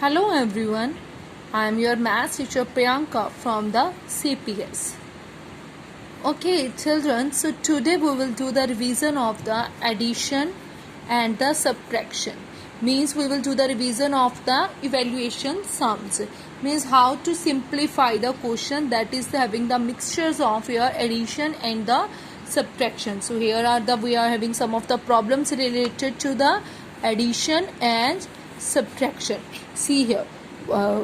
Hello everyone, I am your maths teacher Priyanka from the CPS. Okay children, so today we will do the revision of the addition and the subtraction. Means we will do the revision of the evaluation sums. Means how to simplify the question that is having the mixtures of your addition and the subtraction. So here are we are having some of the problems related to the addition and subtraction. See here,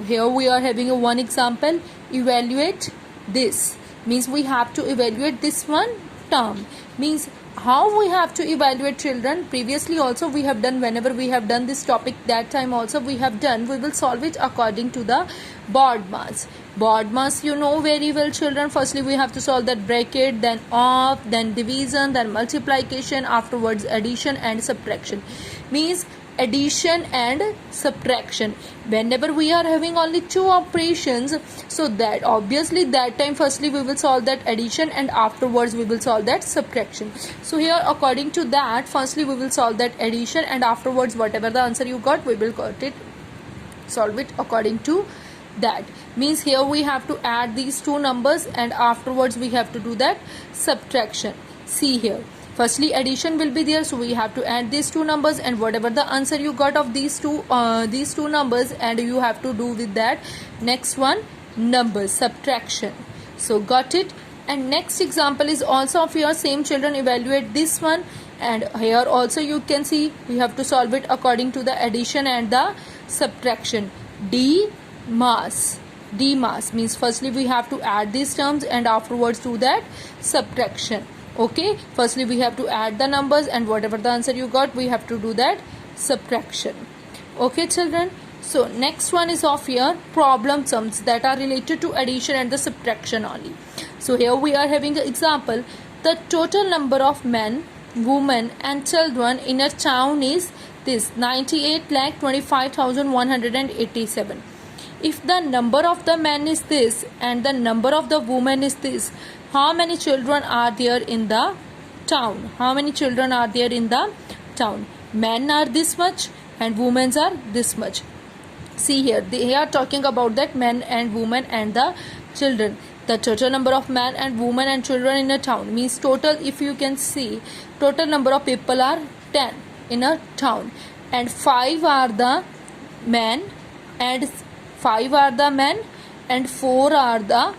here we are having one example. Evaluate this. Means we have to evaluate this one term. Means how we have to evaluate children. Previously also we have done, whenever we have done this topic, that time also we have done, we will solve it according to the BODMAS. BODMAS you know very well children. Firstly we have to solve that bracket, then off, then division, then multiplication, afterwards addition and subtraction. Means addition and subtraction, whenever we are having only two operations, so that obviously that time firstly we will solve that addition and afterwards we will solve that subtraction. So here according to that, firstly we will solve that addition and afterwards whatever the answer you got, we will solve it according to that. Means here we have to add these two numbers and afterwards we have to do that subtraction. See here, firstly addition will be there, so we have to add these two numbers and whatever the answer you got of these two numbers, and you have to do with that next one number subtraction. So got it. And next example is also of your same children. Evaluate this one, and here also you can see we have to solve it according to the addition and the subtraction. DMAS means firstly we have to add these terms and afterwards do that subtraction. Okay, firstly we have to add the numbers and whatever the answer you got, we have to do that subtraction. Okay children, so next one is of your problem sums that are related to addition and the subtraction only. So here we are having an example. The total number of men, women and children in a town is this: 98,25,187. If the number of the men is this and the number of the women is this, how many children are there in the town? How many children are there in the town? Men are this much and women are this much. See here, they are talking about that men and women and the children. The total number of men and women and children in a town means total, if you can see, total number of people are 10 in a town, and 5 are the men and 4 are the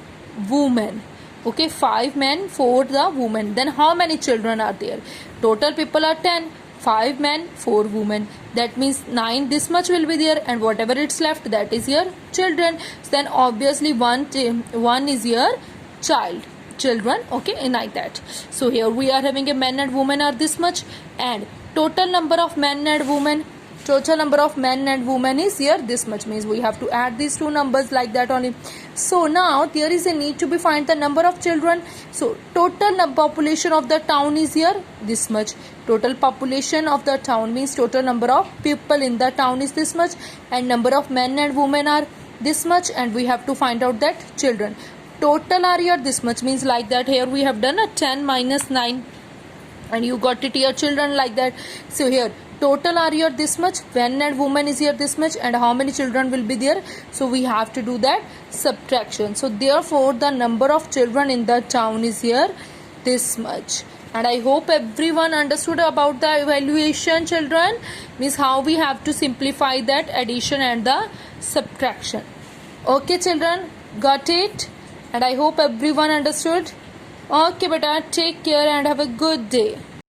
women. Okay, 5 men, 4 the women. Then how many children are there? Total people are 10, 5 men, 4 women. That means 9 this much will be there, and whatever it's left, that is your children. Then obviously one is your children. Okay, like that. So here we are having a men and women are this much, and total number of men and women is here this much. Means we have to add these two numbers like that only. So now there is a need to be find the number of children. So total population of the town is here this much. Total population of the town means total number of people in the town is this much, and number of men and women are this much, and we have to find out that children. Total are here this much, means like that. Here we have done a 10 minus 9 and you got it here children like that. So here total are here this much, men and women is here this much, and how many children will be there? So we have to do that subtraction. So therefore the number of children in the town is here this much. And I hope everyone understood about the evaluation children, means how we have to simplify that addition and the subtraction. Okay children, got it? And I hope everyone understood. Okay beta, take care and have a good day.